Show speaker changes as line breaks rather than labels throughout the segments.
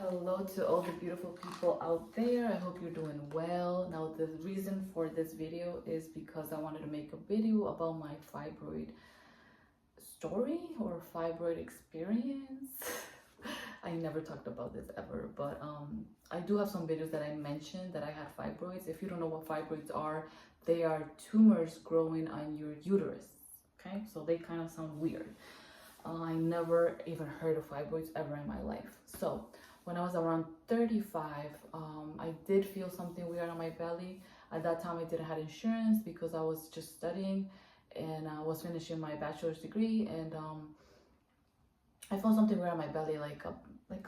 Hello to all the beautiful people out there. I hope you're doing well. Now, the reason for this video is because I wanted to make a video about my fibroid story or fibroid experience. I never talked about this ever, but I do have some videos that I mentioned that I had fibroids. If you don't know what fibroids are, they are tumors growing on your uterus. Okay, so they kind of sound weird. I never even heard of fibroids ever in my life. So when I was around 35, I did feel something weird on my belly. At that time, I didn't have insurance because I was just studying and I was finishing my bachelor's degree, and I felt something weird on my belly, like a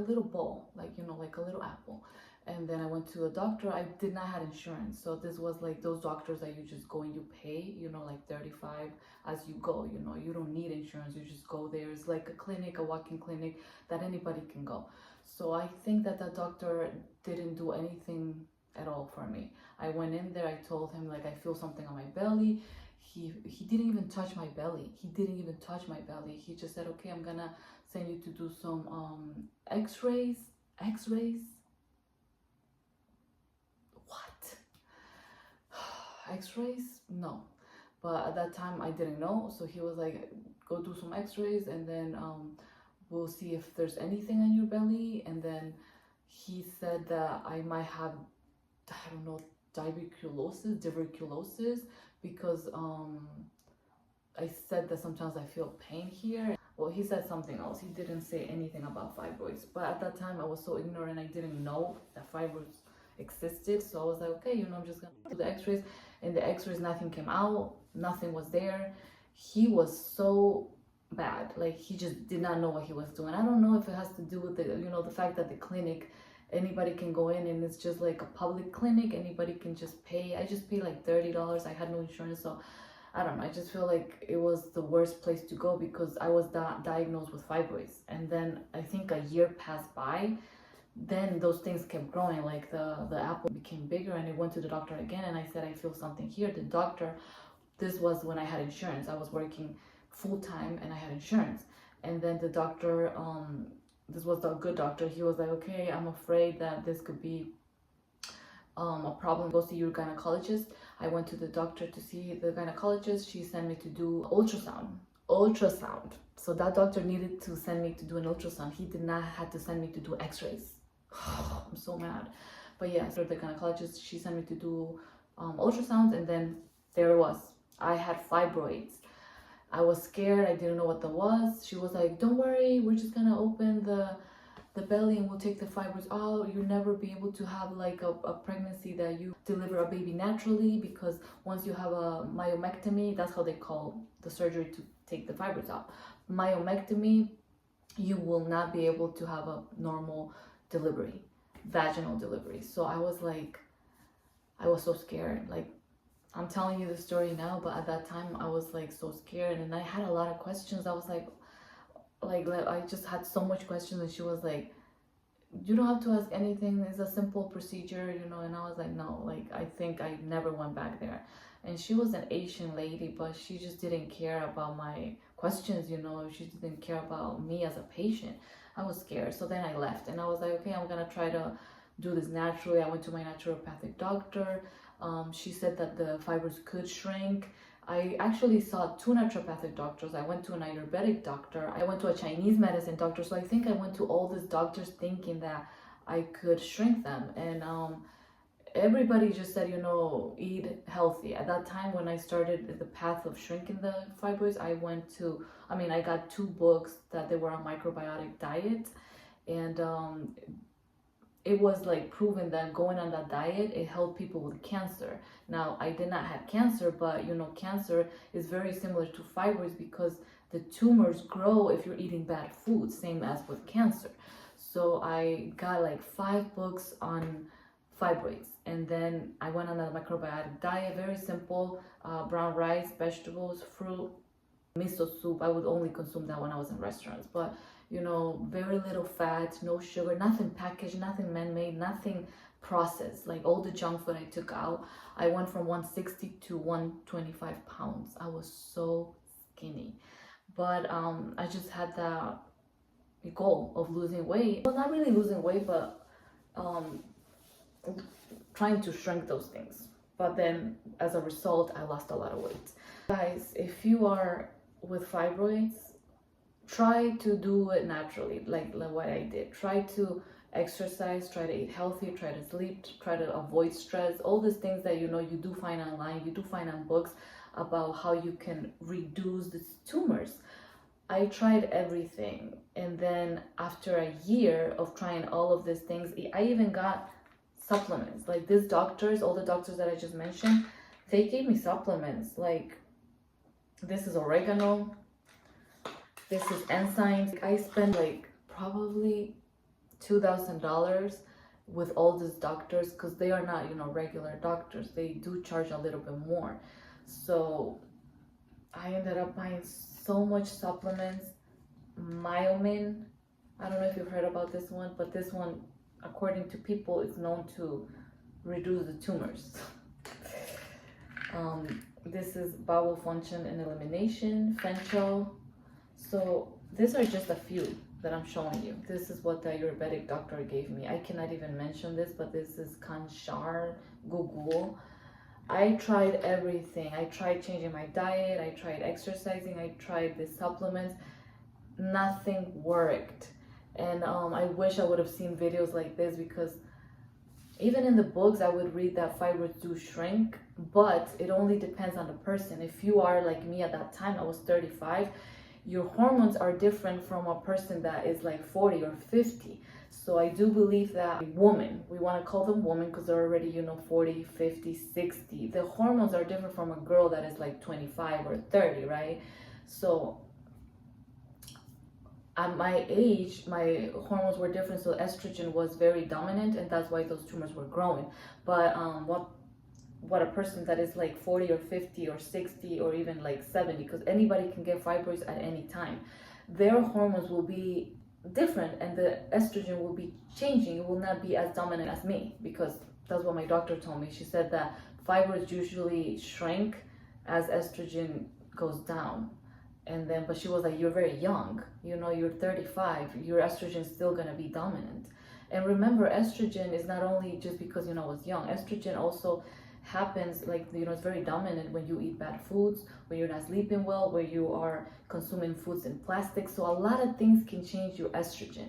little ball, like like a little apple. And then I went to a doctor. I did not have insurance, so this was like those doctors that you just go and you pay, like 35 as you go. You don't need insurance. You just go there. It's like a clinic, a walk-in clinic that anybody can go. So I think that doctor didn't do anything at all for me. I went in there. I told him like I feel something on my belly. He didn't even touch my belly. He didn't even touch my belly. He just said, okay, I'm gonna send you to do some x-rays. What? X-rays? No. But at that time I didn't know. So he was like, go do some x-rays and then we'll see if there's anything on your belly. And then he said that I might have, I don't know, diverculosis, because I said that sometimes I feel pain here. Well, he said something else. He didn't say anything about fibroids. But at that time I was so ignorant, I didn't know that fibroids existed. So I was like, okay, I'm just gonna do the x-rays. And the x-rays, nothing came out, nothing was there. He was so bad, like he just did not know what he was doing. I don't know if it has to do with the fact that the clinic, anybody can go in and it's just like a public clinic, anybody can just pay. I just paid like $30. I had no insurance, so I don't know. I just feel like it was the worst place to go because I was diagnosed with fibroids. And then I think a year passed by. Then those things kept growing, like the apple became bigger, and I went to the doctor again and I said, I feel something here. The doctor, this was when I had insurance. I was working full-time and I had insurance. And then the doctor, this was the good doctor, he was like, okay, I'm afraid that this could be a problem. Go see your gynecologist. I went to the doctor to see the gynecologist. She sent me to do ultrasound. So that doctor needed to send me to do an ultrasound. He did not have to send me to do x-rays. I'm so mad. But yeah, so the gynecologist, she sent me to do ultrasounds, and then there it was. I had fibroids. I was scared. I didn't know what that was. She was like, don't worry, we're just gonna open the belly and we'll take the fibroids out. You'll never be able to have like a pregnancy that you deliver a baby naturally, because once you have a myomectomy, that's how they call the surgery to take the fibroids out. Myomectomy, you will not be able to have a normal delivery, vaginal delivery. So I was so scared. Like, I'm telling you the story now, but at that time I was like so scared, and I had a lot of questions. I was like I just had so much questions, and she was like, you don't have to ask anything, it's a simple procedure, and I was like, no, like I think I never went back there. And she was an Asian lady, but she just didn't care about my questions, she didn't care about me as a patient. I was scared. So then I left and I was like, okay, I'm gonna try to do this naturally. I went to my naturopathic doctor. She said that the fibers could shrink. I actually saw 2 naturopathic doctors. I went to an Ayurvedic doctor. I went to a Chinese medicine doctor. So I think I went to all these doctors thinking that I could shrink them. And everybody just said, eat healthy. At that time, when I started the path of shrinking the fibroids, I got 2 books that they were on microbiotic diet. And it was like proven that going on that diet, it helped people with cancer. Now, I did not have cancer, but cancer is very similar to fibroids because the tumors grow if you're eating bad food, same as with cancer. So I got like 5 books on fibroids, and then I went on a microbiotic diet, very simple, brown rice, vegetables, fruit, miso soup. I would only consume that when I was in restaurants, but very little fat, no sugar, nothing packaged, nothing man-made, nothing processed. Like all the junk food I took out. I went from 160 to 125 pounds. I was so skinny, but I just had that goal of losing weight. Well, not really losing weight, but um, trying to shrink those things. But then as a result, I lost a lot of weight. Guys, if you are with fibroids, try to do it naturally, like what I did. Try to exercise, try to eat healthy, try to sleep, try to avoid stress, all these things that you do find online, you do find on books about how you can reduce these tumors. I tried everything, and then after a year of trying all of these things, I even got supplements. Like these doctors, all the doctors that I just mentioned, they gave me supplements. Like this is oregano, this is enzymes. I spent like probably $2,000 with all these doctors, because they are not regular doctors. They do charge a little bit more. So I ended up buying so much supplements. Myomectomy, I don't know if you've heard about this one, but this one, according to people, is known to reduce the tumors. This is bowel function and elimination, fenchel. So these are just a few that I'm showing you. This is what the Ayurvedic doctor gave me. I cannot even mention this, but this is Kanshar Gugul. I tried everything. I tried changing my diet, I tried exercising, I tried the supplements. Nothing worked. And I wish I would have seen videos like this, because even in the books I would read that fibroids do shrink, but it only depends on the person. If you are like me at that time, I was 35, your hormones are different from a person that is like 40 or 50. So I do believe that women, we want to call them women because they're already 40, 50, 60. The hormones are different from a girl that is like 25 or 30, right? So at my age, my hormones were different, so estrogen was very dominant, and that's why those tumors were growing. But what a person that is like 40 or 50 or 60 or even like 70, because anybody can get fibroids at any time, their hormones will be different, and the estrogen will be changing. It will not be as dominant as me, because that's what my doctor told me. She said that fibroids usually shrink as estrogen goes down. And then, but she was like, you're very young, you're 35, your estrogen is still gonna be dominant. And remember, estrogen is not only just because I was young. Estrogen also happens like it's very dominant when you eat bad foods, when you're not sleeping well, where you are consuming foods in plastic. So a lot of things can change your estrogen.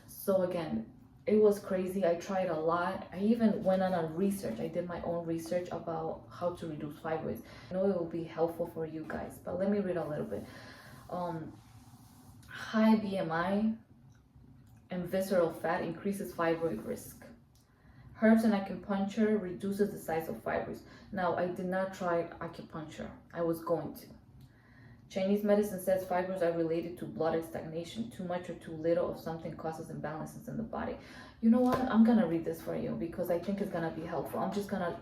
So again, it was crazy. I tried a lot. I even went on a research. I did my own research about how to reduce fibroids. I know it will be helpful for you guys, but let me read a little bit. High BMI and visceral fat increases fibroid risk. Herbs and acupuncture reduces the size of fibroids. Now, I did not try acupuncture. I was going to. Chinese medicine says fibroids are related to blood stagnation. Too much or too little of something causes imbalances in the body. You know what? I'm gonna read this for you because I think it's gonna be helpful. I'm just gonna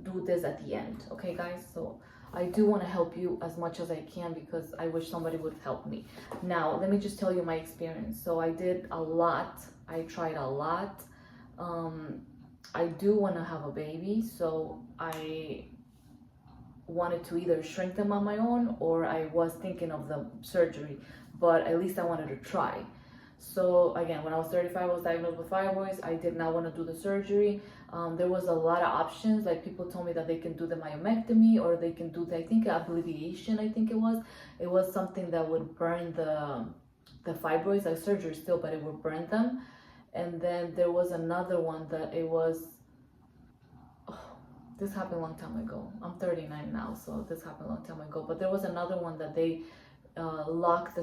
do this at the end, okay, guys? So I do want to help you as much as I can, because I wish somebody would help me. Now, let me just tell you my experience. So I did a lot. I tried a lot. I do want to have a baby, so I wanted to either shrink them on my own, or I was thinking of the surgery, but at least I wanted to try. So again, when I was 35, I was diagnosed with fibroids. I did not want to do the surgery. There was a lot of options. Like, people told me that they can do the myomectomy, or they can do the, I think, ablation. I think it was something that would burn the fibroids, like surgery still, but it would burn them. And then there was another one that it was, this happened a long time ago. I'm 39 now, so this happened a long time ago. But there was another one that they lock the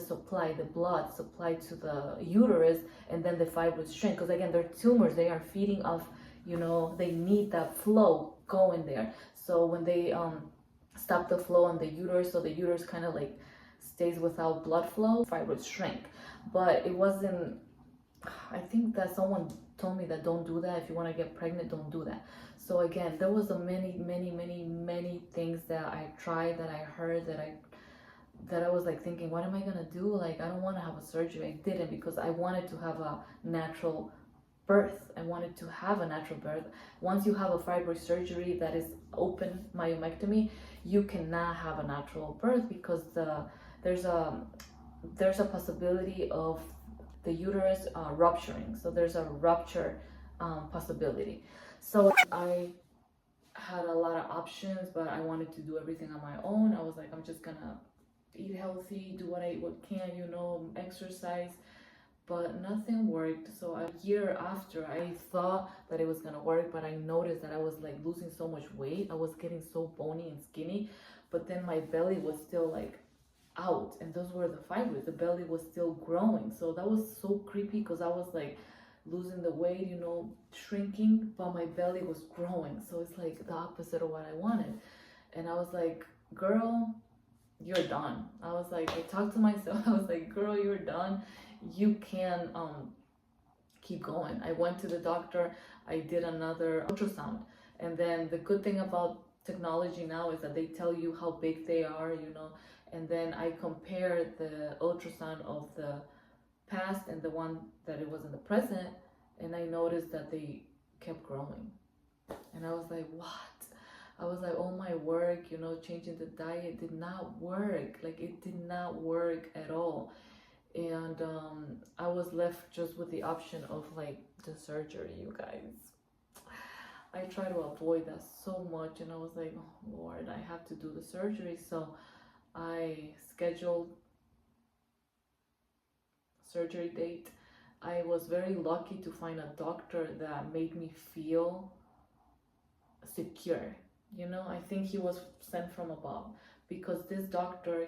blood supply to the uterus, and then the fibroids shrink. Because again, they're tumors. They are feeding off, they need that flow going there. So when they stop the flow on the uterus, so the uterus kind of like stays without blood flow, fibroids shrink. But it wasn't, I think that someone told me that don't do that. If you want to get pregnant, don't do that. So again, there was many things that I tried, that I heard, that I was like thinking, what am I gonna do? Like, I don't want to have a surgery. I didn't, because I wanted to have a natural birth. I wanted to have a natural birth. Once you have a fibroid surgery that is open myomectomy, you cannot have a natural birth, because there's a possibility of the uterus rupturing. So there's a rupture possibility. So I had a lot of options, but I wanted to do everything on my own. I was like, I'm just gonna eat healthy, do what I can, exercise, but nothing worked. So a year after, I thought that it was gonna work, but I noticed that I was like losing so much weight. I was getting so bony and skinny, but then my belly was still like out, and those were the fibroids. The belly was still growing. So that was so creepy, because I was like losing the weight, shrinking, but my belly was growing. So it's like the opposite of what I wanted. And I was like, girl, you're done. I was like, I talked to myself. I was like, girl, you're done. You can keep going. I went to the doctor. I did another ultrasound. And then the good thing about technology now is that they tell you how big they are, and then I compared the ultrasound of the past and the one that it was in the present, and I noticed that they kept growing. And I was like, what? I was like, all my work, changing the diet did not work. Like, it did not work at all. And I was left just with the option of like the surgery, you guys. I try to avoid that so much, and I was like, oh Lord, I have to do the surgery. So I scheduled surgery date. I was very lucky to find a doctor that made me feel secure. I think he was sent from above, because this doctor,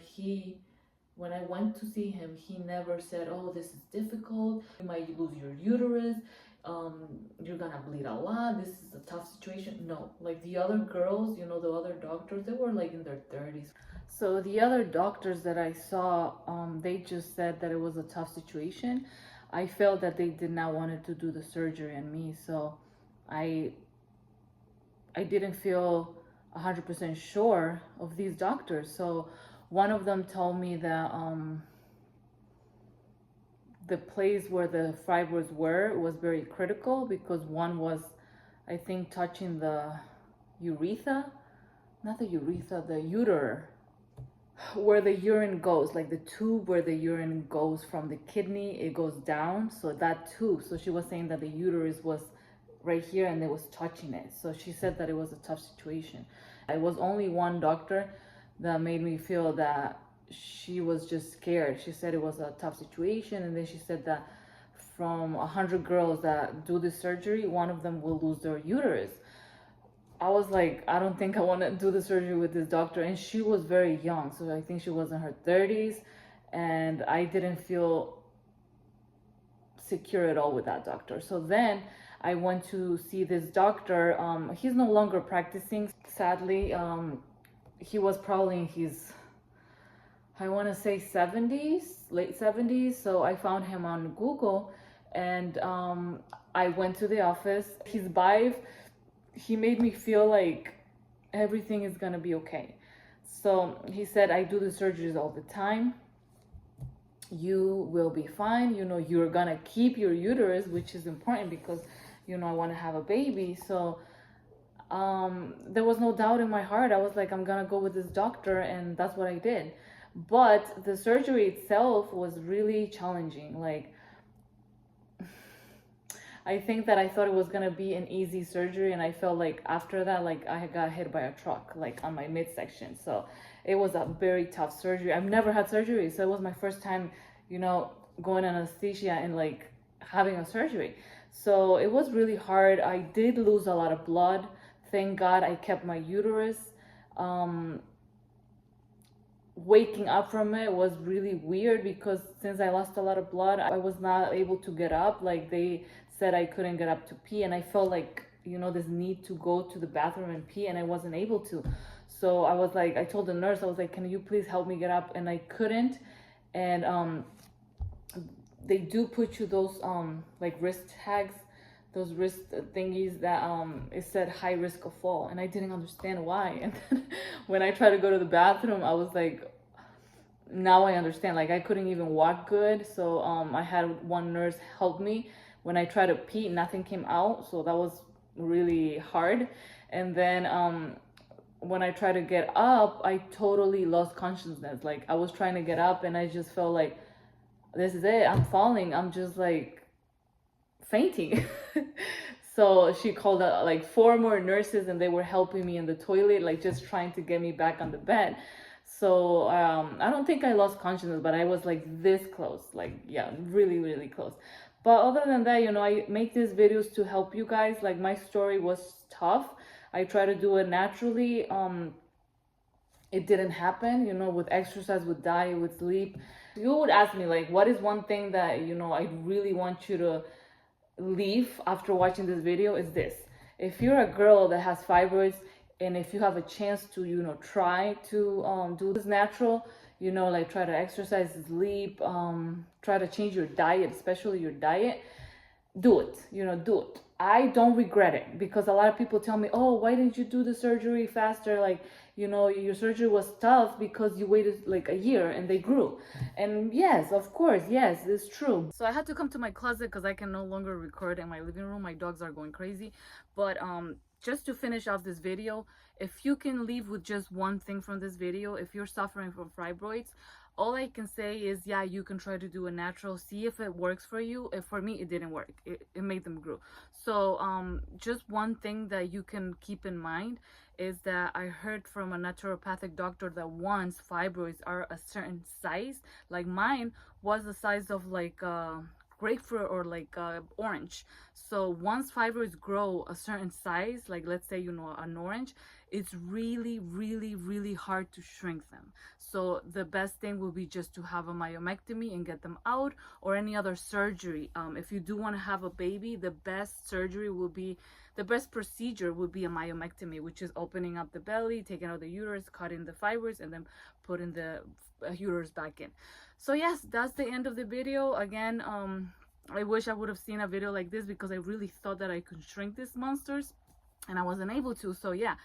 when I went to see him, he never said, oh, this is difficult, you might lose your uterus, you're gonna bleed a lot, this is a tough situation. No, like the other girls, the other doctors, they were like in their 30s. So the other doctors that I saw, they just said that it was a tough situation. I felt that they did not want to do the surgery on me, so I didn't feel 100% sure of these doctors. So one of them told me that the place where the fibroids were was very critical, because one was, I think, touching the urethra, not the urethra, the uter, where the urine goes, like the tube where the urine goes from the kidney, it goes down. So that tube, so she was saying that the uterus was right here and it was touching it. So she said that it was a tough situation. It was only one doctor that made me feel that she was just scared. She said it was a tough situation, and then she said that from 100 girls that do this surgery, one of them will lose their uterus. I was like, I don't think I want to do the surgery with this doctor. And she was very young, so I think she was in her 30s, and I didn't feel secure at all with that doctor. So then I went to see this doctor. He's no longer practicing, sadly. He was probably in his, I want to say 70s, late 70s. So I found him on Google, and I went to the office. His vibe, he made me feel like everything is gonna be okay. So he said, I do the surgeries all the time. You will be fine. You're gonna keep your uterus, which is important because, I want to have a baby. So there was no doubt in my heart. I was like, I'm gonna go with this doctor, and that's what I did. But the surgery itself was really challenging. Like, I think that I thought it was gonna be an easy surgery, and I felt like after that, like I got hit by a truck, like on my midsection. So it was a very tough surgery. I've never had surgery, so it was my first time, going anesthesia and like having a surgery. So it was really hard. I did lose a lot of blood. Thank God I kept my uterus. Waking up from it was really weird, because since I lost a lot of blood, I was not able to get up. Like, they said I couldn't get up to pee, and I felt like, this need to go to the bathroom and pee, and I wasn't able to. So I was like, I told the nurse, I was like, can you please help me get up? And I couldn't. And they do put you those like wrist tags, those wrist thingies that it said high risk of fall, and I didn't understand why. And then when I tried to go to the bathroom, I was like, now I understand. Like, I couldn't even walk good. So I had one nurse help me. When I tried to pee, nothing came out, so that was really hard. And then when I tried to get up, I totally lost consciousness. Like, I was trying to get up, and I just felt like this is it, I'm falling, I'm just like fainting. So she called like 4 more nurses, and they were helping me in the toilet, like just trying to get me back on the bed. So I don't think I lost consciousness, but I was like this close, like yeah, really, really close. But other than that, I make these videos to help you guys. Like my story was tough. I try to do it naturally. It didn't happen, with exercise, with diet, with sleep. You would ask me like, what is one thing that I really want you to leave after watching this video? Is this: if you're a girl that has fibroids, and if you have a chance to try to do this natural, like try to exercise, sleep, try to change your diet, especially your diet, do it. Do it. I don't regret it, because a lot of people tell me, oh, why didn't you do the surgery faster? Like, your surgery was tough because you waited like a year and they grew. And yes, of course, yes, it's true. So I had to come to my closet because I can no longer record in my living room. My dogs are going crazy. But just to finish off this video, if you can leave with just one thing from this video, if you're suffering from fibroids, all I can say is, yeah, you can try to do a natural, see if it works for you. If for me, it didn't work. It made them grow. So just one thing that you can keep in mind is that I heard from a naturopathic doctor that once fibroids are a certain size, like mine was the size of like grapefruit or like orange. So once fibroids grow a certain size, like let's say an orange, it's really, really, really hard to shrink them. So the best thing will be just to have a myomectomy and get them out, or any other surgery. If you do want to have a baby, the best procedure would be a myomectomy, which is opening up the belly, taking out the uterus, cutting the fibroids, and then putting the uterus back in. So yes, that's the end of the video. Again, I wish I would have seen a video like this, because I really thought that I could shrink these monsters, and I wasn't able to. So yeah,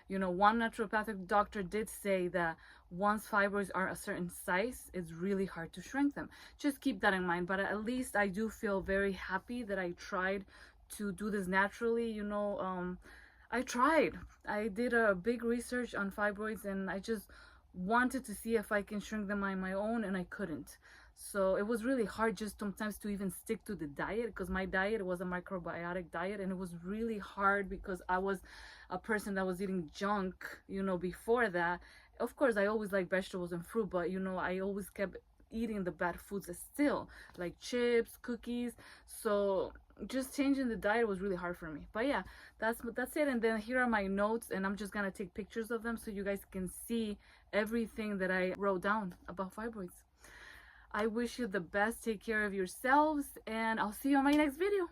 one naturopathic doctor did say that once fibroids are a certain size, it's really hard to shrink them. Just keep that in mind. But at least I do feel very happy that I tried to do this naturally. I tried. I did a big research on fibroids, and I just wanted to see if I can shrink them on my own, and I couldn't. So it was really hard just sometimes to even stick to the diet, because my diet was a microbiotic diet, and it was really hard because I was a person that was eating junk, before that. Of course, I always like vegetables and fruit, but I always kept eating the bad foods still, like chips, cookies. So just changing the diet was really hard for me. But yeah, that's it. And then here are my notes, and I'm just gonna take pictures of them so you guys can see everything that I wrote down about fibroids. I wish you the best. Take care of yourselves, and I'll see you on my next video.